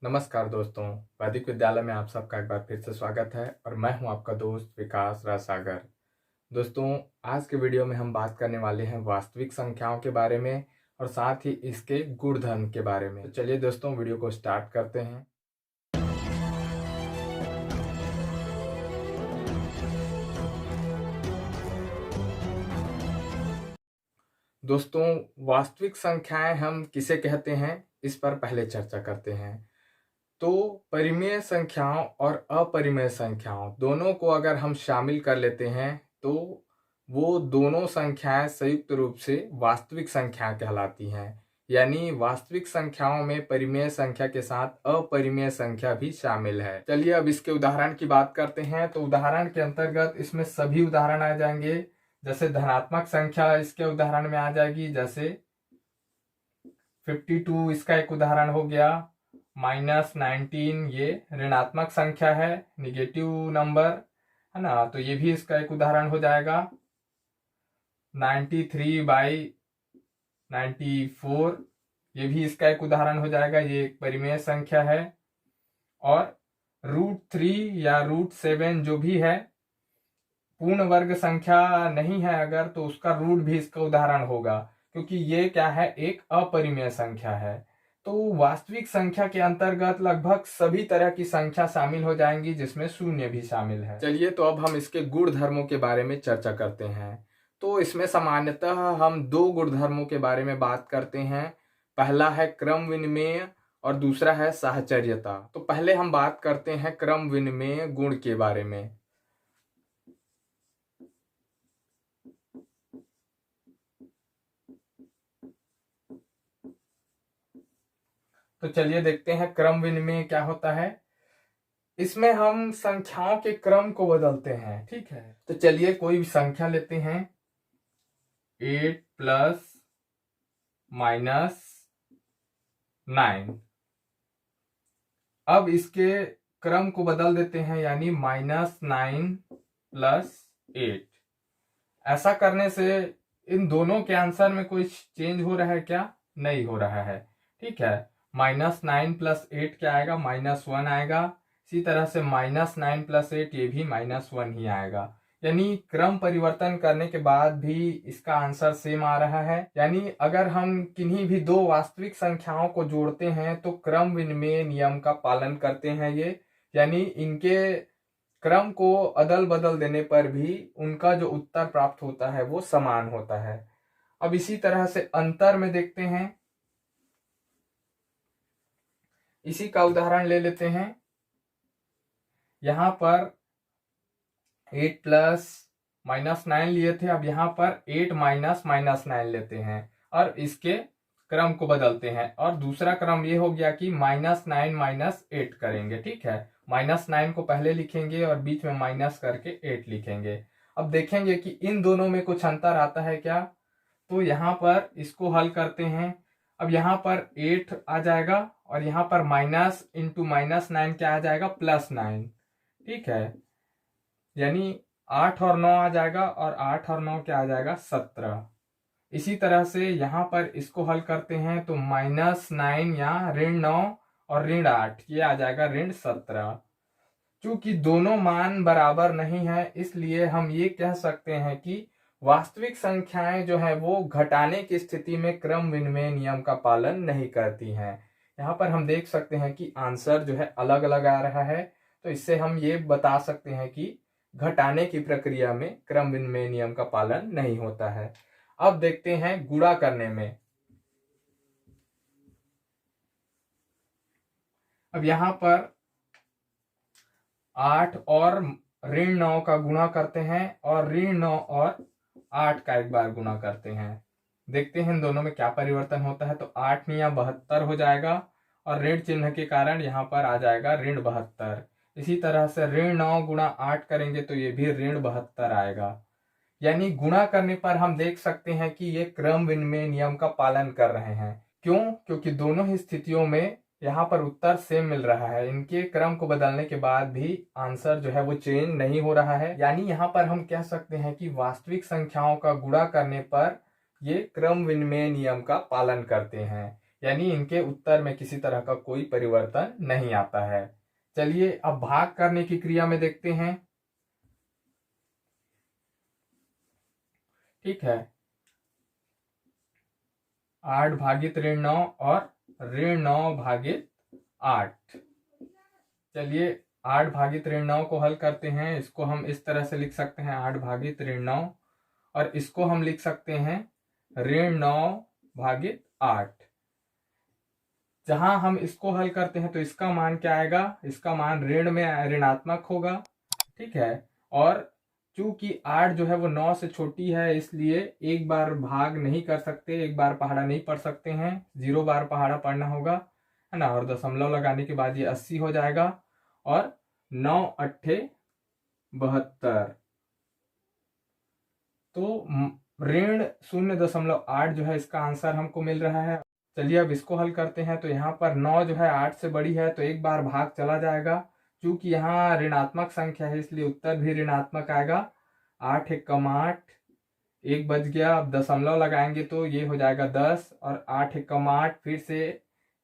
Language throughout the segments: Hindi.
नमस्कार दोस्तों, वैदिक विद्यालय में आप सबका एक बार फिर से स्वागत है और मैं हूं आपका दोस्त विकास राजसागर। दोस्तों, आज के वीडियो में हम बात करने वाले हैं वास्तविक संख्याओं के बारे में और साथ ही इसके गुणधर्म के बारे में। तो चलिए दोस्तों, वीडियो को स्टार्ट करते हैं। दोस्तों, वास्तविक संख्याएं हम किसे कहते हैं, इस पर पहले चर्चा करते हैं। तो परिमेय संख्याओं और अपरिमेय संख्याओं दोनों को अगर हम शामिल कर लेते हैं तो वो दोनों संख्याएं संयुक्त रूप से वास्तविक संख्या कहलाती हैं। यानी वास्तविक संख्याओं में परिमेय संख्या के साथ अपरिमेय संख्या भी शामिल है। चलिए अब इसके उदाहरण की बात करते हैं। तो उदाहरण के अंतर्गत इसमें सभी उदाहरण आ जाएंगे। जैसे धनात्मक संख्या इसके उदाहरण में आ जाएगी, जैसे 52 इसका एक उदाहरण हो गया। -19 ये ऋणात्मक संख्या है, निगेटिव नंबर है ना, तो ये भी इसका एक उदाहरण हो जाएगा। 93/94 ये भी इसका एक उदाहरण हो जाएगा, ये एक परिमेय संख्या है। और √3 या √7 जो भी है, पूर्ण वर्ग संख्या नहीं है अगर, तो उसका रूट भी इसका उदाहरण होगा, क्योंकि ये क्या है, एक अपरिमेय संख्या है। तो वास्तविक संख्या के अंतर्गत लगभग सभी तरह की संख्या शामिल हो जाएंगी, जिसमें शून्य भी शामिल है। चलिए तो अब हम इसके गुण धर्मों के बारे में चर्चा करते हैं। तो इसमें सामान्यतः हम दो गुण धर्मों के बारे में बात करते हैं। पहला है क्रम विनिमेय और दूसरा है साहचर्यता। तो पहले हम बात करते हैं क्रम विनिमेय गुण के बारे में। तो चलिए देखते हैं क्रम विनिमय क्या होता है। इसमें हम संख्याओं के क्रम को बदलते हैं, ठीक है। तो चलिए कोई भी संख्या लेते हैं, 8 + -9। अब इसके क्रम को बदल देते हैं, यानी -9 + 8। ऐसा करने से इन दोनों के आंसर में कोई चेंज हो रहा है क्या? नहीं हो रहा है, ठीक है। -9 + 8 क्या आएगा? -1 आएगा। इसी तरह से -9 + 8 ये भी -1 ही आएगा। यानी क्रम परिवर्तन करने के बाद भी इसका आंसर सेम आ रहा है। यानी अगर हम किन्हीं भी दो वास्तविक संख्याओं को जोड़ते हैं तो क्रम विनिमय नियम का पालन करते हैं ये। यानी इनके क्रम को अदल बदल देने पर भी उनका जो उत्तर प्राप्त होता है वो समान होता है। अब इसी तरह से अंतर में देखते हैं। इसी का उदाहरण ले लेते हैं। यहां पर 8 + -9 लिए थे, अब यहां पर 8 - -9 लेते हैं और इसके क्रम को बदलते हैं। और दूसरा क्रम ये हो गया कि -9 - 8 करेंगे, ठीक है। -9 को पहले लिखेंगे और बीच में माइनस करके 8 लिखेंगे। अब देखेंगे कि इन दोनों में कुछ अंतर आता है क्या। तो यहाँ पर इसको हल करते हैं। अब यहाँ पर 8 आ जाएगा और यहाँ पर माइनस इंटू -9 क्या आ जाएगा? +9, ठीक है। यानी 8 और 9 आ जाएगा और 8 और 9 क्या आ जाएगा? 17। इसी तरह से यहाँ पर इसको हल करते हैं तो -9 या -9 और -8 ये आ जाएगा -17। चूंकि दोनों मान बराबर नहीं है, इसलिए हम ये कह सकते हैं कि वास्तविक संख्याएं जो है वो घटाने की स्थिति में क्रम विनिमय नियम का पालन नहीं करती हैं। यहाँ पर हम देख सकते हैं कि आंसर जो है अलग अलग आ रहा है। तो इससे हम ये बता सकते हैं कि घटाने की प्रक्रिया में क्रम विनिमय नियम का पालन नहीं होता है। अब देखते हैं गुणा करने में। अब यहाँ पर 8 और -9 का गुणा करते हैं और -9 और 8 का एक बार गुणा करते हैं। देखते हैं इन दोनों में क्या परिवर्तन होता है। तो 8 या 72 हो जाएगा और ऋण चिन्ह के कारण यहाँ पर आ जाएगा -72। इसी तरह से -9 × 8 करेंगे तो ये भी -72 आएगा। यानी गुणा करने पर हम देख सकते हैं कि ये क्रम विनिमय नियम का पालन कर रहे हैं। क्यों? क्योंकि दोनों ही स्थितियों में यहाँ पर उत्तर सेम मिल रहा है। इनके क्रम को बदलने के बाद भी आंसर जो है वो चेंज नहीं हो रहा है। यानी यहाँ पर हम कह सकते हैं कि वास्तविक संख्याओं का गुणा करने पर ये क्रम विनिमय नियम का पालन करते हैं। यानी इनके उत्तर में किसी तरह का कोई परिवर्तन नहीं आता है। चलिए अब भाग करने की क्रिया में देखते हैं। ठीक है, 8 भागित ऋण 9 और ऋण 9 भागित 8। चलिए 8 भागित ऋण 9 को हल करते हैं। इसको हम इस तरह से लिख सकते हैं 8 भागित ऋण 9, और इसको हम लिख सकते हैं ऋण 9 भागित 8। जहां हम इसको हल करते हैं तो इसका मान क्या आएगा, इसका मान ऋण में ऋणात्मक होगा। ठीक है, और चूंकि 8 जो है वो 9 से छोटी है, इसलिए एक बार भाग नहीं कर सकते, एक बार पहाड़ा नहीं पढ़ सकते हैं, 0 बार पहाड़ा पढ़ना होगा, है ना। और दशमलव लगाने के बाद ये 80 हो जाएगा, और 9 अट्ठे 72। तो ऋण 0.8 जो है इसका आंसर हमको मिल रहा है। चलिए अब इसको हल करते हैं। तो यहाँ पर 9 जो है 8 से बड़ी है, तो एक बार भाग चला जाएगा। चूंकि यहाँ ऋणात्मक संख्या है इसलिए उत्तर भी ऋणात्मक आएगा। 8 एकम 8, 1 बच गया। अब दशमलव लगाएंगे तो ये हो जाएगा 10, और 8 एकम 8 फिर से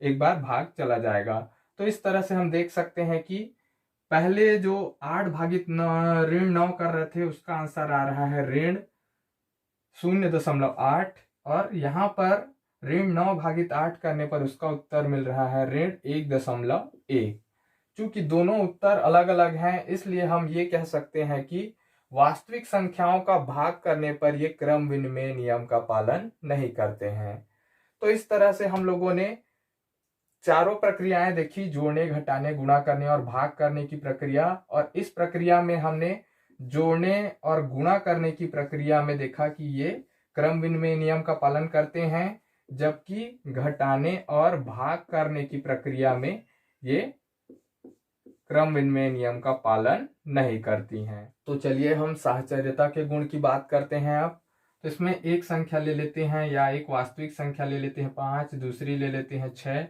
एक बार भाग चला जाएगा। तो इस तरह से हम देख सकते हैं कि पहले जो 8 भागित ऋण 9 कर रहे थे उसका आंसर आ रहा है ऋण 0.8, और यहाँ पर ऋण 9 भागित 8 करने पर उसका उत्तर मिल रहा है ऋण 1.1। चूंकि दोनों उत्तर अलग अलग हैं, इसलिए हम ये कह सकते हैं कि वास्तविक संख्याओं का भाग करने पर ये क्रम विनिमय नियम का पालन नहीं करते हैं। तो इस तरह से हम लोगों ने चारों प्रक्रियाएं देखी, जोड़ने, घटाने, गुणा करने और भाग करने की प्रक्रिया। और इस प्रक्रिया में हमने जोड़ने और गुणा करने की प्रक्रिया में देखा कि ये क्रम विनिमय नियम का पालन करते हैं, जबकि घटाने और भाग करने की प्रक्रिया में ये क्रम विनिमय नियम का पालन नहीं करती हैं। तो चलिए हम साहचर्यता के गुण की बात करते हैं अब। तो इसमें एक संख्या ले लेते हैं, या एक वास्तविक संख्या ले लेते हैं 5, दूसरी ले लेते हैं 6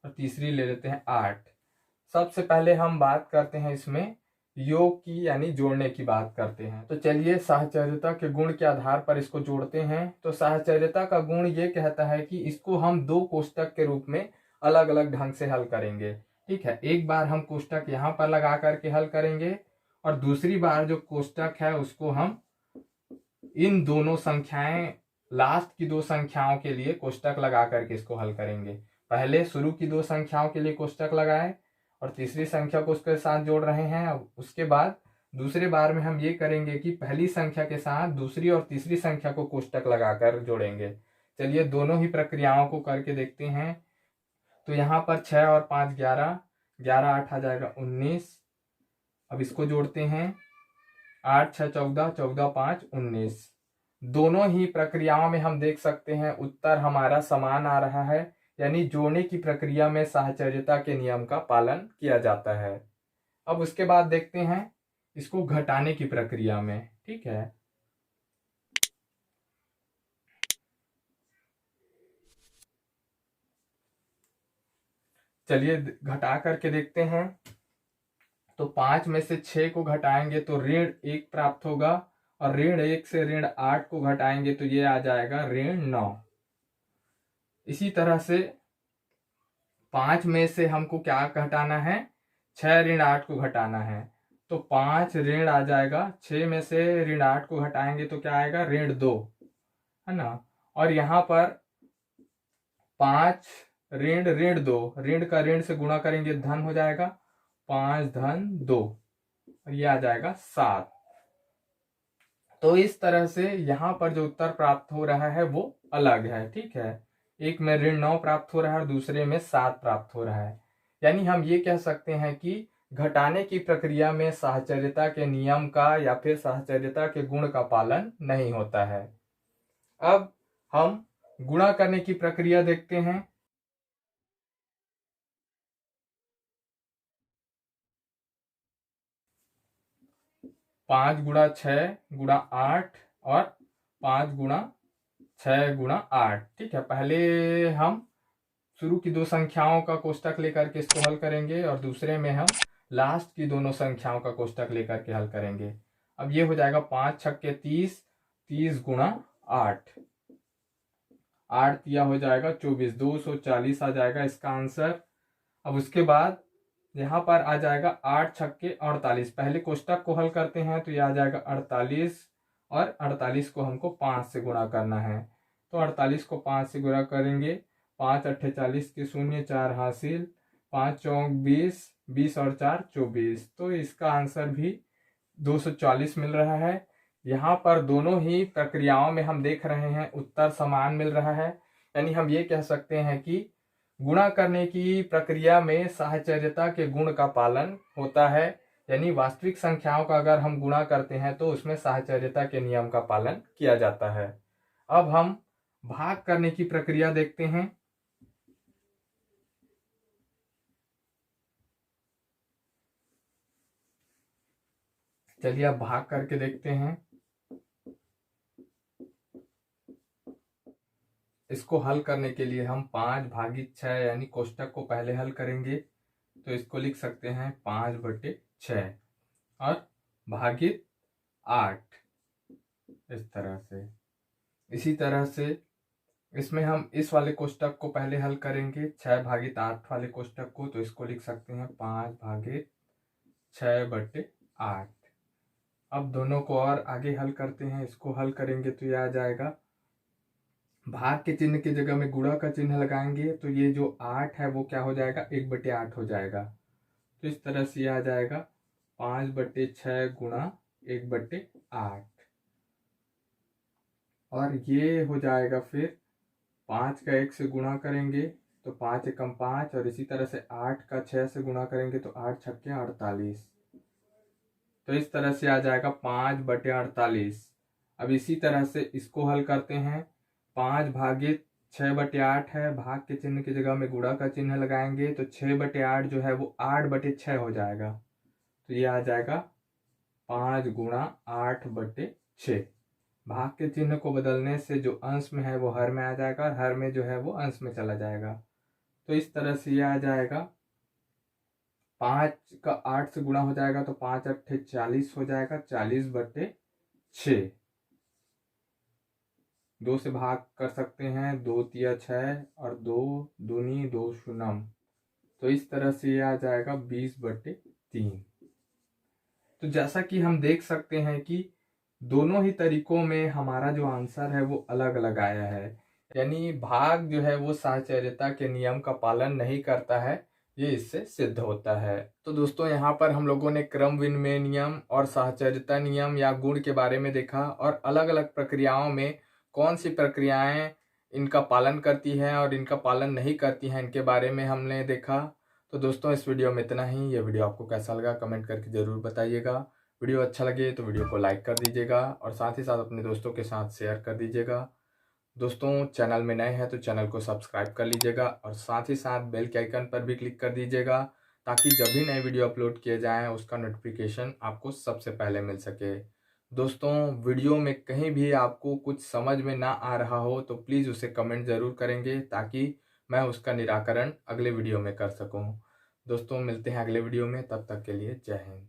और तीसरी ले लेते हैं 8। सबसे पहले हम बात करते हैं इसमें योग की, यानी जोड़ने की बात करते हैं। तो चलिए साहचर्यता के गुण के आधार पर इसको जोड़ते हैं। तो साहचर्यता का गुण ये कहता है कि इसको हम 2 कोष्टक के रूप में अलग अलग ढंग से हल करेंगे। ठीक है, एक बार हम कोष्टक यहाँ पर लगा करके हल करेंगे, और दूसरी बार जो कोष्टक है उसको हम इन दोनों संख्याएं, लास्ट की 2 संख्याओं के लिए कोष्टक लगा करके इसको हल करेंगे। पहले शुरू की 2 संख्याओं के लिए कोष्टक लगाए और तीसरी संख्या को उसके साथ जोड़ रहे हैं। अब उसके बाद दूसरे बार में हम ये करेंगे कि पहली संख्या के साथ दूसरी और तीसरी संख्या को कोष्टक लगाकर जोड़ेंगे। चलिए दोनों ही प्रक्रियाओं को करके देखते हैं। तो यहाँ पर 6 और 5 11, 11 8 आ जाएगा 19। अब इसको जोड़ते हैं, 8 6 14, 14 5 19। दोनों ही प्रक्रियाओं में हम देख सकते हैं उत्तर हमारा समान आ रहा है, यानी जोड़ने की प्रक्रिया में साहचर्यता के नियम का पालन किया जाता है। अब उसके बाद देखते हैं इसको घटाने की प्रक्रिया में। ठीक है, चलिए घटा करके देखते हैं। तो 5 में से 6 को घटाएंगे तो ऋण 1 प्राप्त होगा, और ऋण 1 से ऋण 8 को घटाएंगे तो ये आ जाएगा ऋण 9। इसी तरह से 5 में से हमको क्या घटाना है, 6 ऋण 8 को घटाना है। तो 5 ऋण आ जाएगा, 6 में से ऋण 8 को घटाएंगे तो क्या आएगा ऋण 2, है ना। और यहाँ पर 5 ऋण ऋण 2, ऋण का ऋण से गुणा करेंगे धन हो जाएगा, 5 धन 2, और ये आ जाएगा 7। तो इस तरह से यहाँ पर जो उत्तर प्राप्त हो रहा है वो अलग है। ठीक है, एक में ऋण 9 प्राप्त हो रहा है और दूसरे में 7 प्राप्त हो रहा है। यानी हम ये कह सकते हैं कि घटाने की प्रक्रिया में साहचर्यता के नियम का या फिर साहचर्यता के गुण का पालन नहीं होता है। अब हम गुणा करने की प्रक्रिया देखते हैं। 5 गुणा 6 गुणा 8 और 5 गुणा 6 गुणा 8। ठीक है, पहले हम शुरू की 2 संख्याओं का कोष्टक लेकर के इसको हल करेंगे, और दूसरे में हम लास्ट की दोनों संख्याओं का कोष्टक लेकर के हल करेंगे। अब ये हो जाएगा 5 छक्के 30, 30 गुणा 8। 8 दिया हो जाएगा 24, 240 आ जाएगा इसका आंसर। अब उसके बाद यहाँ पर आ जाएगा 8 छक्के 48। पहले कोष्टक को हल करते हैं तो यह आ जाएगा 48 और 48 को हमको 5 से गुणा करना है। तो 48 को 5 से गुणा करेंगे, 5 अट्ठे 40 के शून्य 4 हासिल, 5 चौक 20, 20 और 4 24। तो इसका आंसर भी 240 मिल रहा है। यहाँ पर दोनों ही प्रक्रियाओं में हम देख रहे हैं उत्तर समान मिल रहा है। यानी हम ये कह सकते हैं कि गुणा करने की प्रक्रिया में साहचर्यता के गुण का पालन होता है। यानी वास्तविक संख्याओं का अगर हम गुणा करते हैं तो उसमें साहचर्यता के नियम का पालन किया जाता है। अब हम भाग करने की प्रक्रिया देखते हैं। चलिए अब भाग करके देखते हैं। इसको हल करने के लिए हम 5 भागित 6 यानी कोष्टक को पहले हल करेंगे। तो इसको लिख सकते हैं 5/6 और भागित 8 इस तरह से। इसी तरह से इसमें हम इस वाले कोष्टक को पहले हल करेंगे 6 भागित 8 वाले कोष्टक को। तो इसको लिख सकते हैं 5 भागित 6/8। अब दोनों को और आगे हल करते हैं। इसको हल करेंगे तो यह आ जाएगा, भाग के चिन्ह की जगह में गुणा का चिन्ह लगाएंगे तो ये जो 8 है वो क्या हो जाएगा, 1/8 हो जाएगा। तो इस तरह से यह आ जाएगा 5/6 गुणा 1/8। और ये हो जाएगा फिर 5 का 1 से गुणा करेंगे तो 5 एकम 5, और इसी तरह से 8 का 6 से गुणा करेंगे तो 8 छक्के 48। तो इस तरह से आ जाएगा 5/48। अब इसी तरह से इसको हल करते हैं। 5 भागित 6/8 है, भाग के चिन्ह की जगह में गुणा का चिन्ह लगाएंगे तो 6/8 जो है वो 8/6 हो जाएगा। तो ये आ जाएगा 5 गुणा 8/6। भाग के चिन्ह को बदलने से जो अंश में है वो हर में आ जाएगा और हर में जो है वो अंश में चला जाएगा। तो इस तरह से ये आ जाएगा, 5 का 8 से गुणा हो जाएगा तो 5 अट्ठे 40 हो जाएगा, 40/6। 2 से भाग कर सकते हैं, 2 तिया 6 और 2 दूनी 2 शून्यम। तो इस तरह से ये आ जाएगा 20/3। तो जैसा कि हम देख सकते हैं कि दोनों ही तरीकों में हमारा जो आंसर है वो अलग अलग आया है। यानी भाग जो है वो साहचर्यता के नियम का पालन नहीं करता है, ये इससे सिद्ध होता है। तो दोस्तों यहाँ पर हम लोगों ने क्रम विनिमय नियम और साहचर्यता नियम या गुण के बारे में देखा, और अलग अलग प्रक्रियाओं में कौन सी प्रक्रियाएं इनका पालन करती हैं और इनका पालन नहीं करती हैं, इनके बारे में हमने देखा। तो दोस्तों इस वीडियो में इतना ही। ये वीडियो आपको कैसा लगा कमेंट करके ज़रूर बताइएगा। वीडियो अच्छा लगे तो वीडियो को लाइक कर दीजिएगा और साथ ही साथ अपने दोस्तों के साथ शेयर कर दीजिएगा। दोस्तों चैनल में नए हैं तो चैनल को सब्सक्राइब कर लीजिएगा और साथ ही साथ बेल के आइकन पर भी क्लिक कर दीजिएगा, ताकि जब भी नए वीडियो अपलोड किए जाएँ उसका नोटिफिकेशन आपको सबसे पहले मिल सके। दोस्तों वीडियो में कहीं भी आपको कुछ समझ में ना आ रहा हो तो प्लीज़ उसे कमेंट ज़रूर करेंगे, ताकि मैं उसका निराकरण अगले वीडियो में कर सकूं। दोस्तों मिलते हैं अगले वीडियो में, तब तक के लिए जय हिंद।